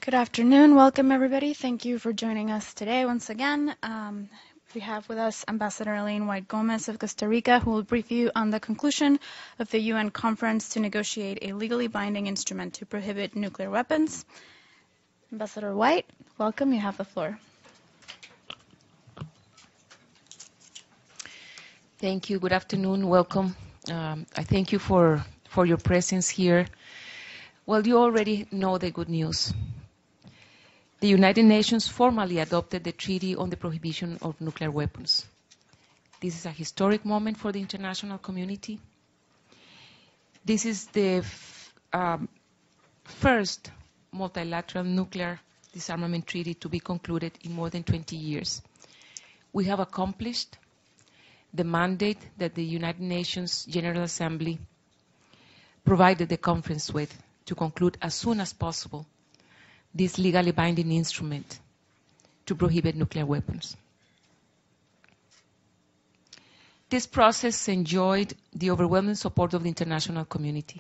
Good afternoon. Welcome, everybody. Thank you for joining us today once again. We have with us Ambassador Elayne Whyte Gómez of Costa Rica, who will brief you on the conclusion of the UN conference to negotiate a legally binding instrument to prohibit nuclear weapons. Ambassador Whyte, welcome. You have the floor. Thank you. Good afternoon. Welcome. I thank you for your presence here. Well, you already know the good news. The United Nations formally adopted the Treaty on the Prohibition of Nuclear Weapons. This is a historic moment for the international community. This is the first multilateral nuclear disarmament treaty to be concluded in more than 20 years. We have accomplished the mandate that the United Nations General Assembly provided the conference with to conclude as soon as possible this legally binding instrument to prohibit nuclear weapons. This process enjoyed the overwhelming support of the international community.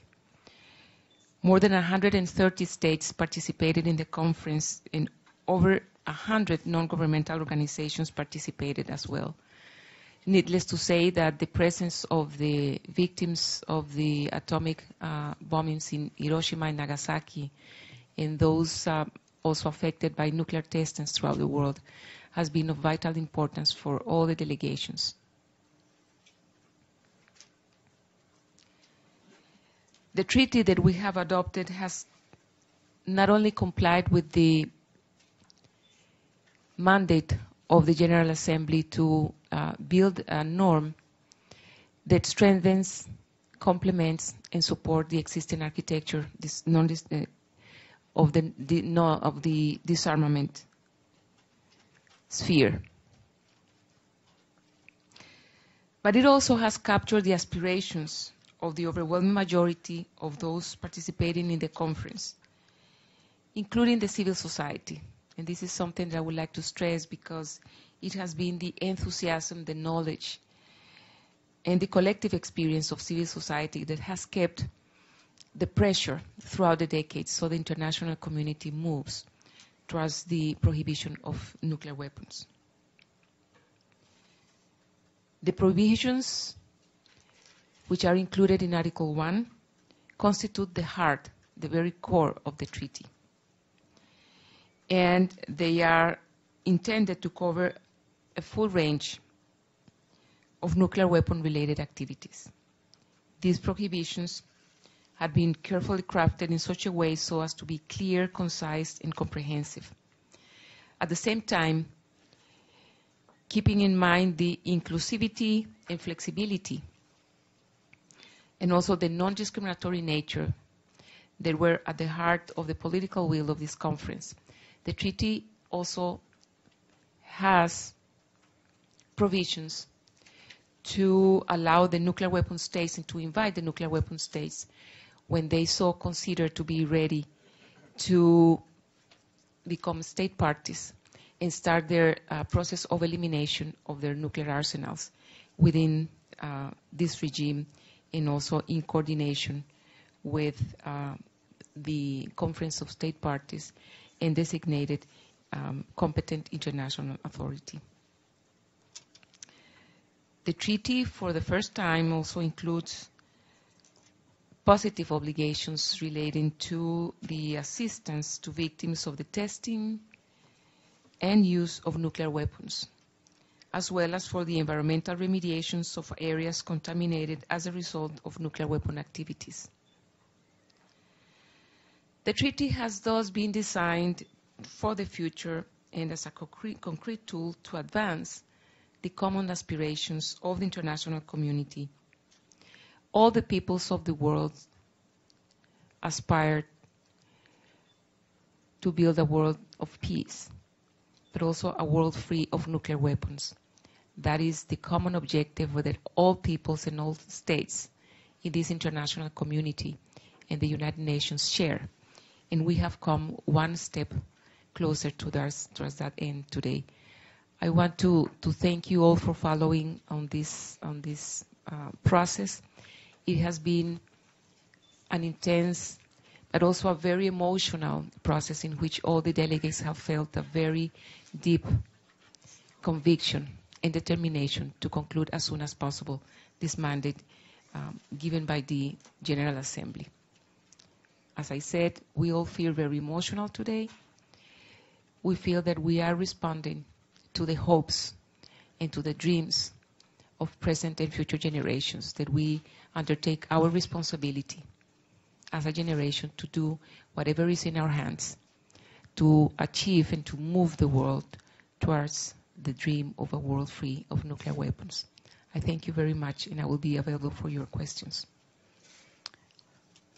More than 130 states participated in the conference, and over 100 non-governmental organizations participated as well. Needless to say that the presence of the victims of the atomic bombings in Hiroshima and Nagasaki and those also affected by nuclear testings throughout the world has been of vital importance for all the delegations. The treaty that we have adopted has not only complied with the mandate of the General Assembly to build a norm that strengthens, complements, and supports the existing architecture of the disarmament sphere. But it also has captured the aspirations of the overwhelming majority of those participating in the conference, including the civil society. And this is something that I would like to stress because it has been the enthusiasm, the knowledge, and the collective experience of civil society that has kept the pressure throughout the decades so the international community moves towards the prohibition of nuclear weapons. The prohibitions which are included in Article 1 constitute the heart, the very core of the treaty. And they are intended to cover a full range of nuclear weapon-related activities. These prohibitions have been carefully crafted in such a way so as to be clear, concise, and comprehensive. At the same time, keeping in mind the inclusivity and flexibility, and also the non-discriminatory nature that were at the heart of the political will of this conference. The treaty also has provisions to allow the nuclear weapon states and to invite the nuclear weapon states when they so consider to be ready to become state parties and start their process of elimination of their nuclear arsenals within this regime and also in coordination with the Conference of State Parties and designated competent international authority. The treaty, for the first time, also includes positive obligations relating to the assistance to victims of the testing and use of nuclear weapons, as well as for the environmental remediations of areas contaminated as a result of nuclear weapon activities. The treaty has thus been designed for the future and as a concrete tool to advance the common aspirations of the international community. All the peoples of the world aspire to build a world of peace, but also a world free of nuclear weapons. That is the common objective that all peoples and all states in this international community and the United Nations share. And we have come one step closer towards that end today. I want to thank you all for following on this process. It has been an intense but also a very emotional process in which all the delegates have felt a very deep conviction and determination to conclude as soon as possible this mandate given by the General Assembly. As I said, we all feel very emotional today. We feel that we are responding to the hopes and to the dreams of present and future generations, that we undertake our responsibility as a generation to do whatever is in our hands to achieve and to move the world towards the dream of a world free of nuclear weapons. I thank you very much, and I will be available for your questions.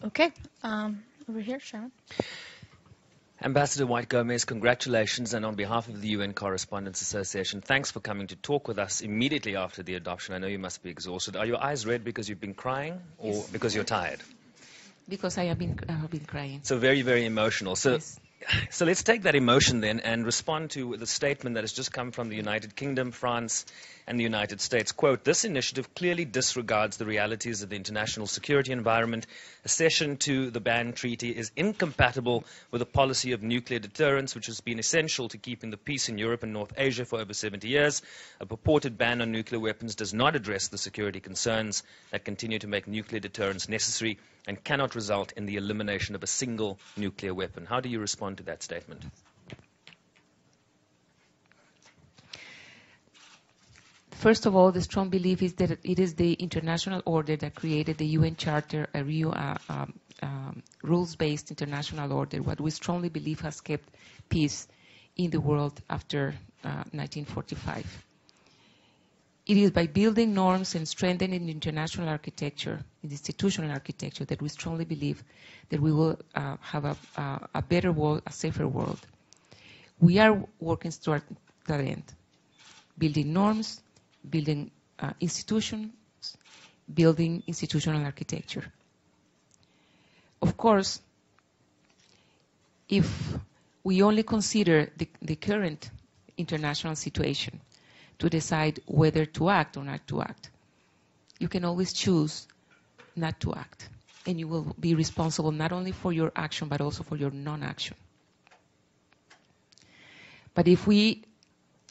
Okay, over here, Sharon. Ambassador Whyte Gómez, congratulations, and on behalf of the UN Correspondents Association, thanks for coming to talk with us immediately after the adoption. I know you must be exhausted. Are your eyes red because you've been crying, or Yes. because you're tired? Because I have been crying. So very, very emotional. Yes. So let's take that emotion then and respond to the statement that has just come from the United Kingdom, France, and the United States. Quote, "This initiative clearly disregards the realities of the international security environment. Accession to the ban treaty is incompatible with a policy of nuclear deterrence, which has been essential to keeping the peace in Europe and North Asia for over 70 years. A purported ban on nuclear weapons does not address the security concerns that continue to make nuclear deterrence necessary and cannot result in the elimination of a single nuclear weapon." How do you respond to that statement? First of all, the strong belief is that it is the international order that created the UN Charter, a rules-based international order, what we strongly believe has kept peace in the world after 1945. It is by building norms and strengthening the international architecture, the institutional architecture, that we strongly believe that we will have a better world, a safer world. We are working toward that end, building norms, building institutions, building institutional architecture. Of course, if we only consider the current international situation to decide whether to act or not to act, you can always choose not to act. And you will be responsible not only for your action, but also for your non-action. But if we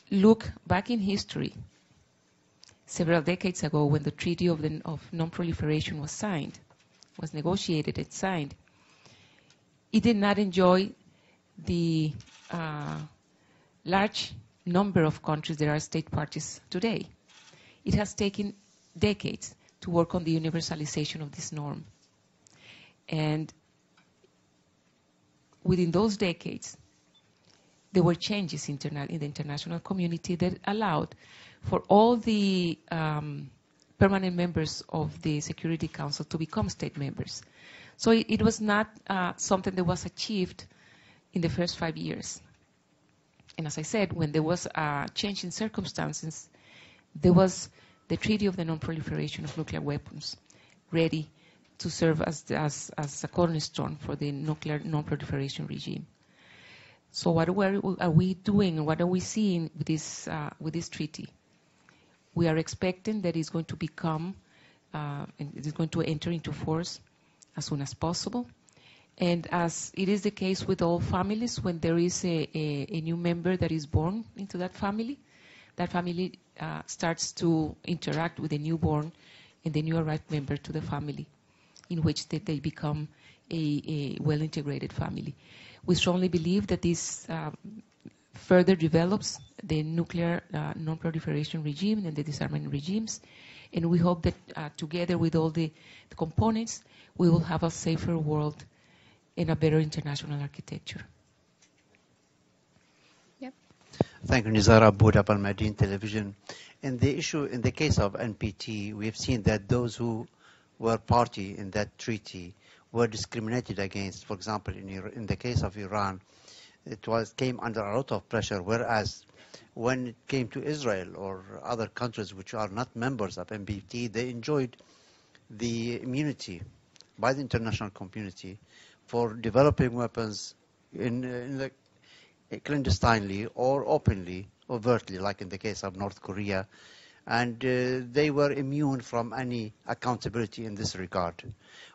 look back in history, several decades ago, when the Treaty of Non-Proliferation was signed, was negotiated and signed, it did not enjoy the large number of countries that are state parties today. It has taken decades to work on the universalization of this norm. And within those decades, there were changes in the international community that allowed for all the permanent members of the Security Council to become state members. So it was not something that was achieved in the first 5 years. And as I said, when there was a change in circumstances, there was the Treaty of the Non-Proliferation of Nuclear Weapons ready to serve as a cornerstone for the nuclear non-proliferation regime. So what are we doing? What are we seeing with this treaty? We are expecting that it's going to become, and it is going to enter into force as soon as possible. And as it is the case with all families, when there is a new member that is born into that family starts to interact with the newborn and the new arrived member to the family, in which they become a well-integrated family. We strongly believe that this further develops the nuclear non-proliferation regime and the disarmament regimes, and we hope that together with all the components, we will have a safer world and a better international architecture. Yep. Thank you, Nizar Abud, Al Madin Television. In the case of NPT, we have seen that those who were party in that treaty were discriminated against. For example, in the case of Iran, it came under a lot of pressure, whereas when it came to Israel or other countries which are not members of NPT, they enjoyed the immunity by the international community for developing weapons clandestinely or openly, overtly, like in the case of North Korea. And they were immune from any accountability in this regard.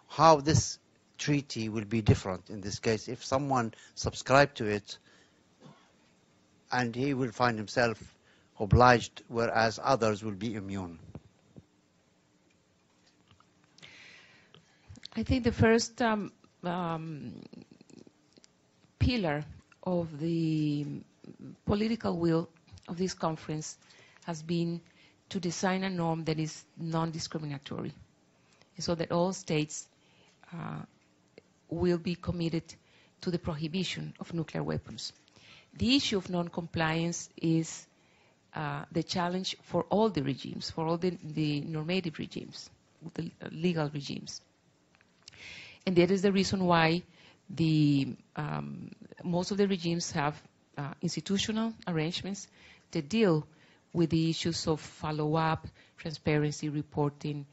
How this treaty will be different in this case. If someone subscribed to it, and he will find himself obliged, whereas others will be immune. I think the first pillar of the political will of this conference has been to design a norm that is non-discriminatory, so that all states will be committed to the prohibition of nuclear weapons. The issue of non-compliance is the challenge for all the regimes, for all the normative regimes, the legal regimes. And that is the reason why most of the regimes have institutional arrangements that deal with the issues of follow-up, transparency, reporting,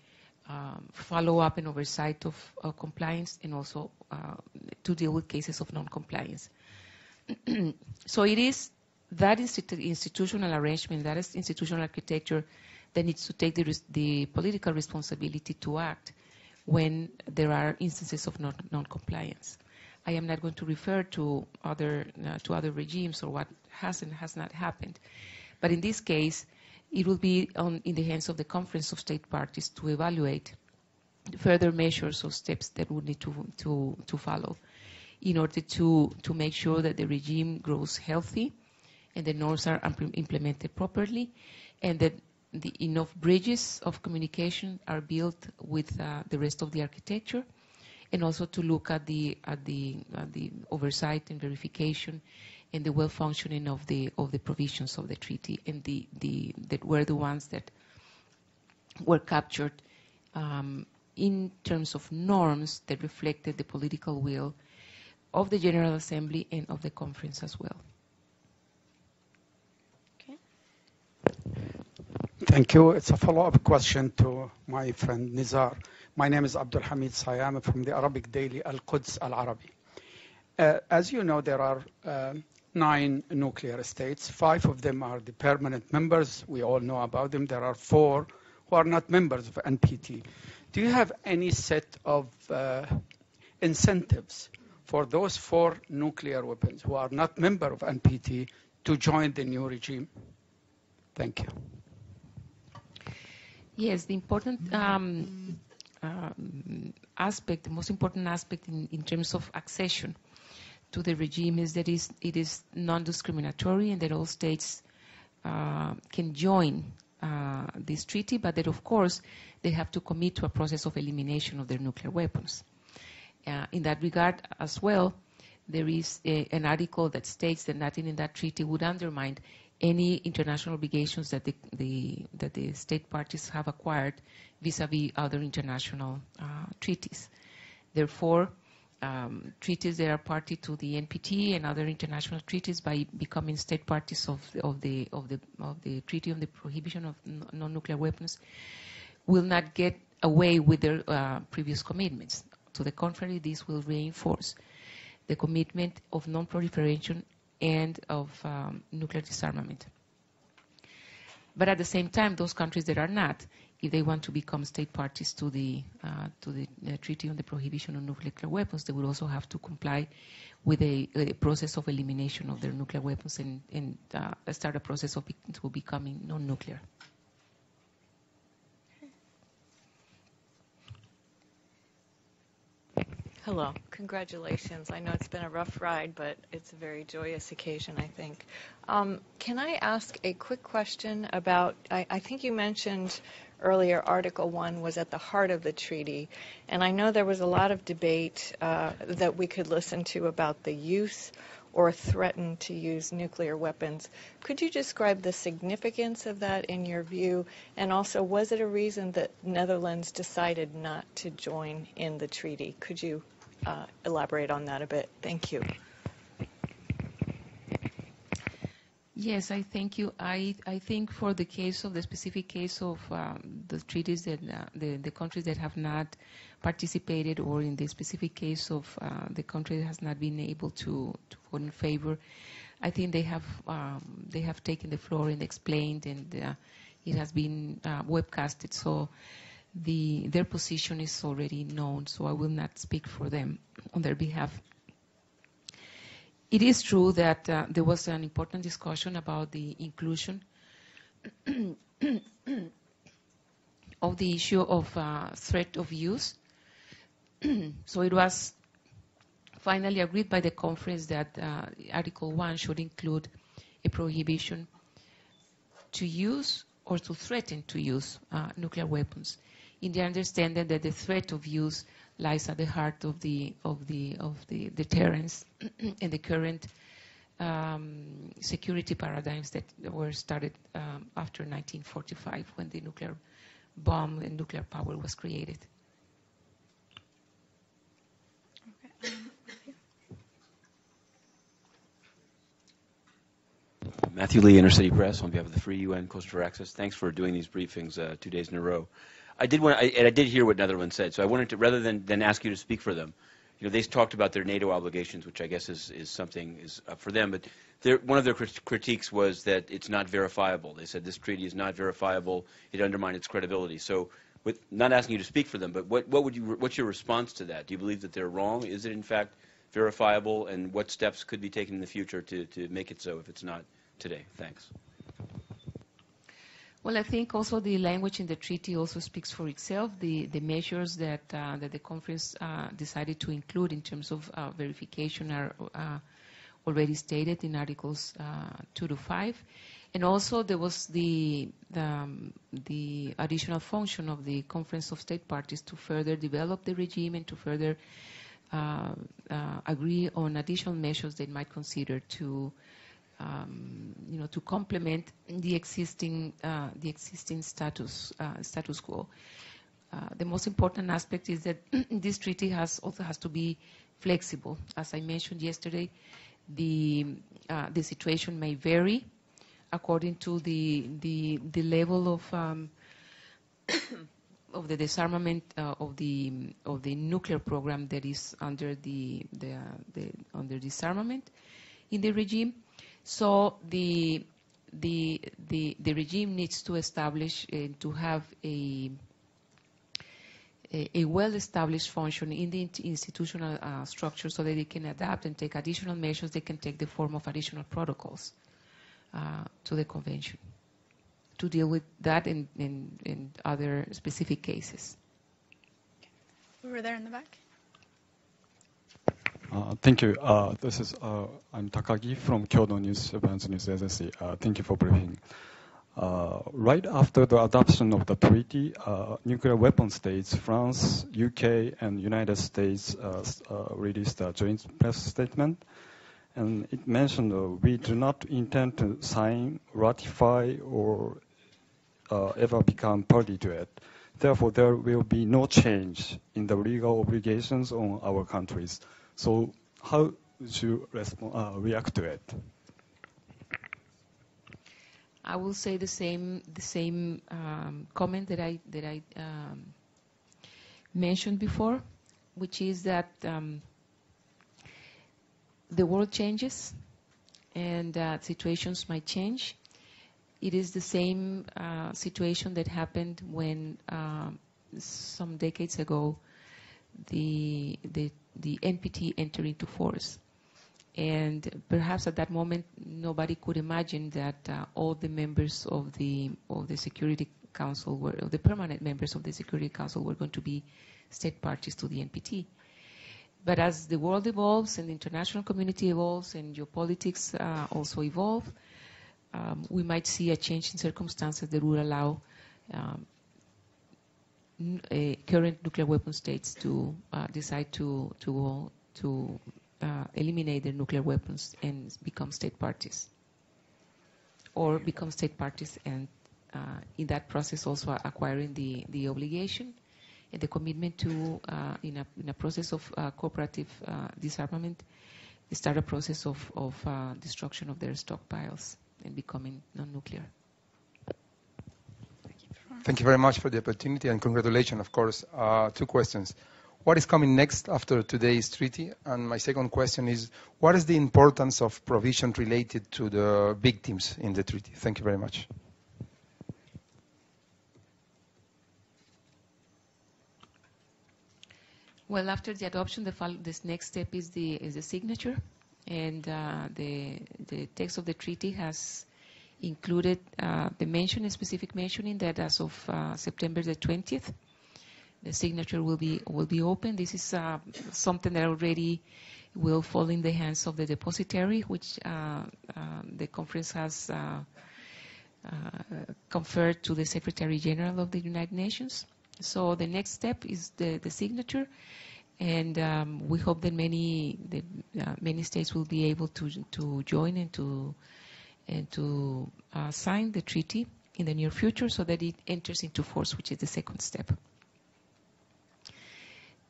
follow-up and oversight of compliance, and also to deal with cases of non-compliance. So it is that institutional arrangement, that is institutional architecture, that needs to take the political responsibility to act when there are instances of non-compliance. I am not going to refer to other regimes or what has and has not happened. But in this case, it will be in the hands of the Conference of State Parties to evaluate further measures or steps that would need to follow in order to make sure that the regime grows healthy and the norms are implemented properly, and that enough bridges of communication are built with the rest of the architecture, and also to look at the oversight and verification and the well functioning of the provisions of the treaty, and that were the ones that were captured in terms of norms that reflected the political will of the General Assembly and of the conference as well. Okay. Thank you. It's a follow-up question to my friend Nizar. My name is Abdul Hamid Sayam from the Arabic daily Al-Quds Al-Arabi. As you know, there are 9 nuclear states. 5 of them are the permanent members. We all know about them. There are 4 who are not members of NPT. Do you have any set of incentives for those 4 nuclear weapons who are not members of NPT to join the new regime? Thank you. Yes, the important aspect, the most important aspect in terms of accession to the regime is that it is non-discriminatory, and that all states can join this treaty, but that, of course, they have to commit to a process of elimination of their nuclear weapons. In that regard as well, there is an article that states that nothing in that treaty would undermine any international obligations that the state parties have acquired vis-a-vis other international treaties. Therefore, treaties that are party to the NPT and other international treaties, by becoming state parties of the Treaty on the Prohibition of Non-Nuclear Weapons, will not get away with their previous commitments. To the contrary, this will reinforce the commitment of non-proliferation and of nuclear disarmament. But at the same time, those countries that are not, if they want to become state parties to the Treaty on the Prohibition of Nuclear Weapons, they will also have to comply with a process of elimination of their nuclear weapons and start a process of becoming non-nuclear. Hello. Congratulations. I know it's been a rough ride, but it's a very joyous occasion, I think. Can I ask a quick question about, I think you mentioned earlier Article 1 was at the heart of the treaty, and I know there was a lot of debate that we could listen to about the use or threaten to use nuclear weapons. Could you describe the significance of that in your view? And also, was it a reason that Netherlands decided not to join in the treaty? Could you elaborate on that a bit? Thank you. Yes, I thank you. I think for the case of the specific case of the treaties that the countries that have not participated, or in the specific case of the country that has not been able to vote in favor, I think they have taken the floor and explained, and it has been webcasted. So their position is already known, so I will not speak for them on their behalf. It is true that there was an important discussion about the inclusion of the issue of threat of use. So it was finally agreed by the conference that Article 1 should include a prohibition to use or to threaten to use nuclear weapons, in the understanding that the threat of use lies at the heart of the deterrence and the current security paradigms that were started after 1945, when the nuclear bomb and nuclear power was created. Matthew Lee, Intercity Press, on behalf of the Free UN Coastal Access. Thanks for doing these briefings 2 days in a row. I did hear what Netherlands said, so I wanted to, rather than ask you to speak for them, they talked about their NATO obligations, which I guess is something up for them, but one of their critiques was that it's not verifiable. They said this treaty is not verifiable, it undermines its credibility. So, not asking you to speak for them, but what's your response to that? Do you believe that they're wrong? Is it in fact verifiable, and what steps could be taken in the future to make it so if it's not today? Thanks. Well, I think also the language in the treaty also speaks for itself. The measures that the conference decided to include in terms of verification are already stated in Articles 2 to 5. And also there was the additional function of the Conference of State Parties to further develop the regime and to further agree on additional measures they might consider to to complement the existing status quo. The most important aspect is that this treaty also has to be flexible. As I mentioned yesterday, the situation may vary according to the level of the disarmament of the nuclear program that is under under disarmament in the regime. So the regime needs to establish to have a well-established function in the institutional structure, so that they can adapt and take additional measures. They can take the form of additional protocols to the convention to deal with that and other specific cases. Over there in the back. Thank you. This is I'm Takagi from Kyodo News Japan's News Agency. Thank you for briefing. Right after the adoption of the treaty, nuclear weapon states France, UK, and United States released a joint press statement, and it mentioned we do not intend to sign, ratify, or ever become party to it. Therefore, there will be no change in the legal obligations on our countries. So how would you react to it? I will say the same comment that I mentioned before, which is that the world changes and situations might change. It is the same situation that happened when some decades ago the NPT entered into force. And perhaps at that moment, nobody could imagine that all the members of the Security Council, the permanent members of the Security Council, were going to be state parties to the NPT. But as the world evolves and the international community evolves and geopolitics also evolve, we might see a change in circumstances that will allow current nuclear weapon states to decide to eliminate their nuclear weapons and become state parties, or become state parties and in that process also acquiring the obligation and the commitment to in a process of cooperative disarmament, start a process of destruction of their stockpiles and becoming non-nuclear. Thank you very much for the opportunity, and congratulations, of course. 2 questions. What is coming next after today's treaty? And my second question is, what is the importance of provision related to the victims in the treaty? Thank you very much. Well, after the adoption, this next step is the signature, and the text of the treaty has included a specific mentioning that as of September the 20th, the signature will be open. This is something that already will fall in the hands of the depositary, which the conference has conferred to the Secretary General of the United Nations. So the next step is the signature, and we hope that many states will be able to join and to sign the treaty in the near future, so that it enters into force, which is the second step.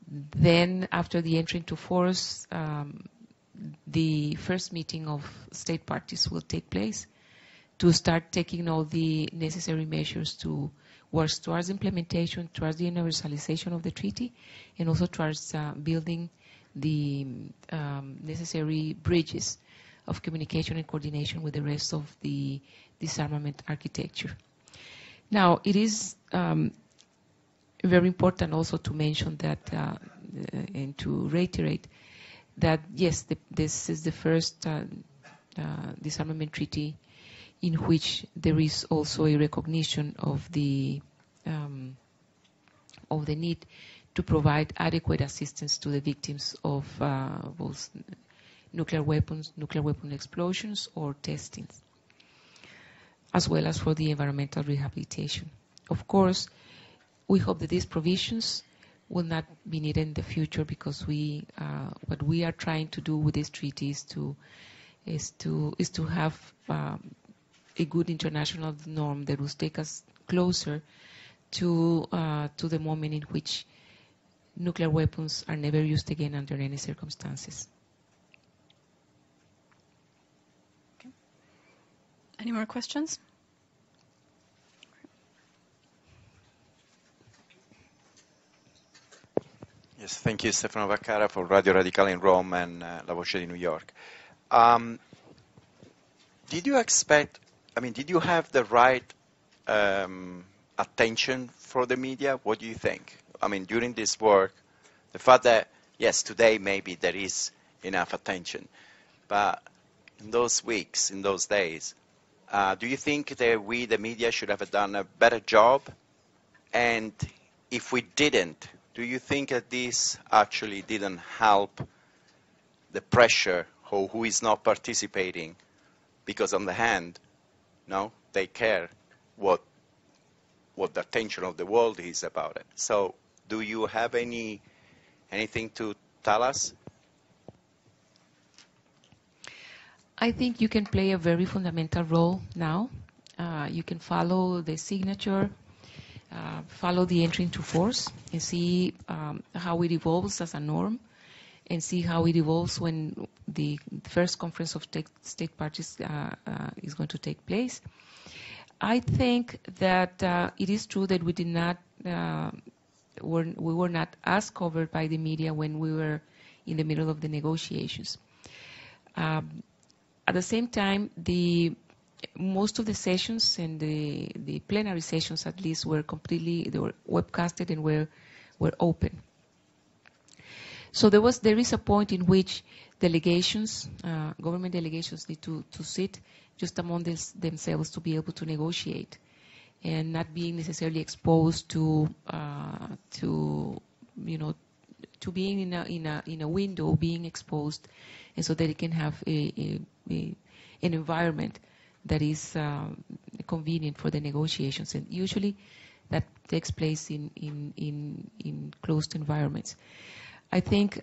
Then, after the entry into force, the first meeting of state parties will take place to start taking all the necessary measures towards implementation, towards the universalization of the treaty, and also towards building the necessary bridges of communication and coordination with the rest of the disarmament architecture. Now, it is very important also to mention that and to reiterate that, yes, this is the first disarmament treaty in which there is also a recognition of the need to provide adequate assistance to the victims of both nuclear weapon explosions or testings, as well as for the environmental rehabilitation. Of course, we hope that these provisions will not be needed in the future, because what we are trying to do with this treaty is to have a good international norm that will take us closer to the moment in which nuclear weapons are never used again under any circumstances. Okay. Any more questions? Yes, thank you, Stefano Vaccara for Radio Radicale in Rome and La Voce di New York. Did you have the right attention for the media? What do you think? I mean, during this work, the fact that, yes, today maybe there is enough attention, but in those weeks, in those days, do you think that we, the media, should have done a better job? And if we didn't, do you think that this actually didn't help the pressure or who is not participating? Because on the hand, no, they care what the attention of the world is about it. So do you have anything to tell us? I think you can play a very fundamental role now. You can follow the signature, follow the entry into force, and see how it evolves as a norm, and see how it evolves when the first conference of state parties is going to take place. I think that it is true that we were not as covered by the media when we were in the middle of the negotiations. At the same time, most of the sessions and the plenary sessions, at least, they were webcasted and were open. So there is a point in which delegations, government delegations, need to sit just among themselves to be able to negotiate, and not being necessarily exposed to being in a window, being exposed, and so that it can have an environment that is convenient for the negotiations. And usually that takes place in closed environments. I think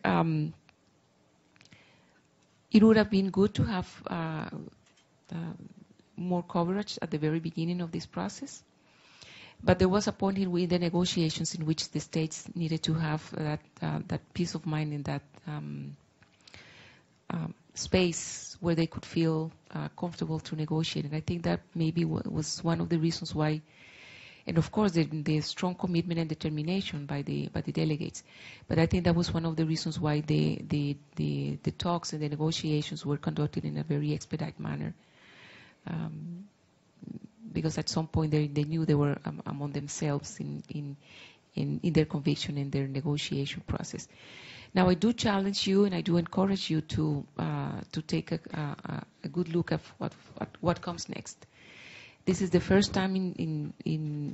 it would have been good to have more coverage at the very beginning of this process. But there was a point in the negotiations in which the states needed to have that peace of mind in that space where they could feel comfortable to negotiate. And I think that maybe was one of the reasons why, and of course the strong commitment and determination by the delegates. But I think that was one of the reasons why the talks and the negotiations were conducted in a very expedite manner. Because at some point they knew they were among themselves in in their conviction, in their negotiation process. Now, I do challenge you and I do encourage you to take a good look at what comes next. This is the first time in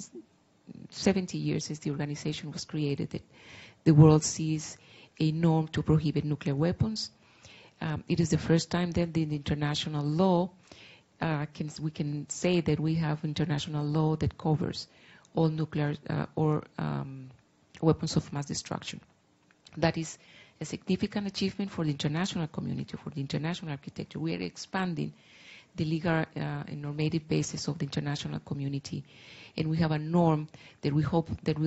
70 years since the organization was created that the world sees a norm to prohibit nuclear weapons. It is the first time that in the international law, we can say that we have international law that covers all nuclear or weapons of mass destruction. That is a significant achievement for the international community, for the international architecture. We are expanding the legal and normative basis of the international community, and we have a norm that we hope that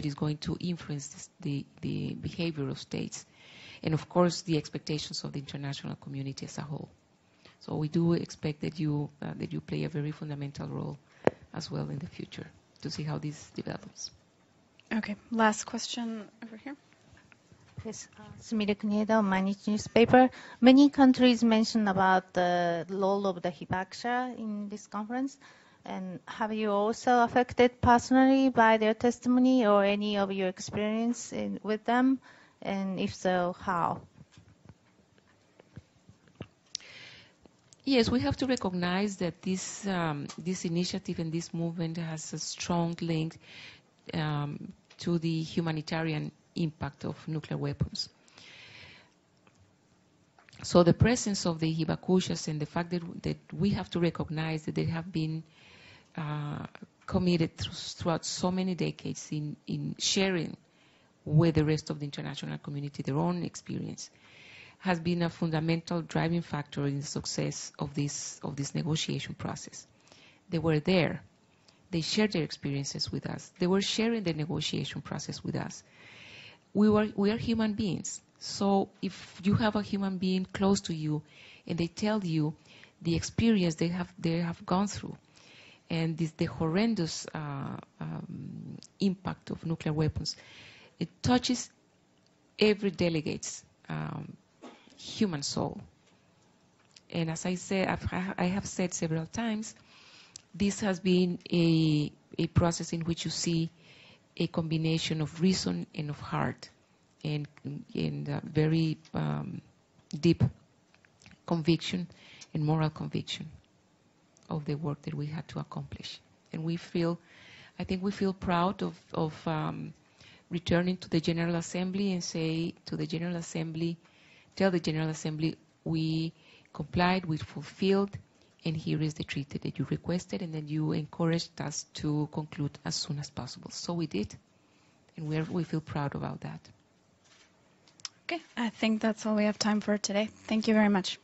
is going to influence the behavior of states, and of course the expectations of the international community as a whole. So we do expect that you play a very fundamental role as well in the future to see how this develops. Okay, last question over here. Yes, Sumire Kunieda, Mainichi newspaper. Many countries mentioned about the role of the hibakusha in this conference. And have you also affected personally by their testimony or any of your experience with them? And if so, how? Yes, we have to recognize that this initiative and this movement has a strong link to the humanitarian impact of nuclear weapons. So the presence of the hibakushas and the fact that we have to recognize that they have been committed throughout so many decades in sharing with the rest of the international community their own experience has been a fundamental driving factor in the success of this negotiation process. They were there. They shared their experiences with us. They were sharing the negotiation process with us. We are human beings. So if you have a human being close to you and they tell you the experience they have gone through and the horrendous impact of nuclear weapons, it touches every delegate's human soul. And as I said, I have said several times, this has been a process in which you see a combination of reason and of heart and very deep conviction and moral conviction of the work that we had to accomplish. And I think we feel proud of returning to the General Assembly and tell the General Assembly, we complied, we fulfilled, and here is the treaty that you requested and that you encouraged us to conclude as soon as possible. So we did, and we feel proud about that. Okay, I think that's all we have time for today. Thank you very much.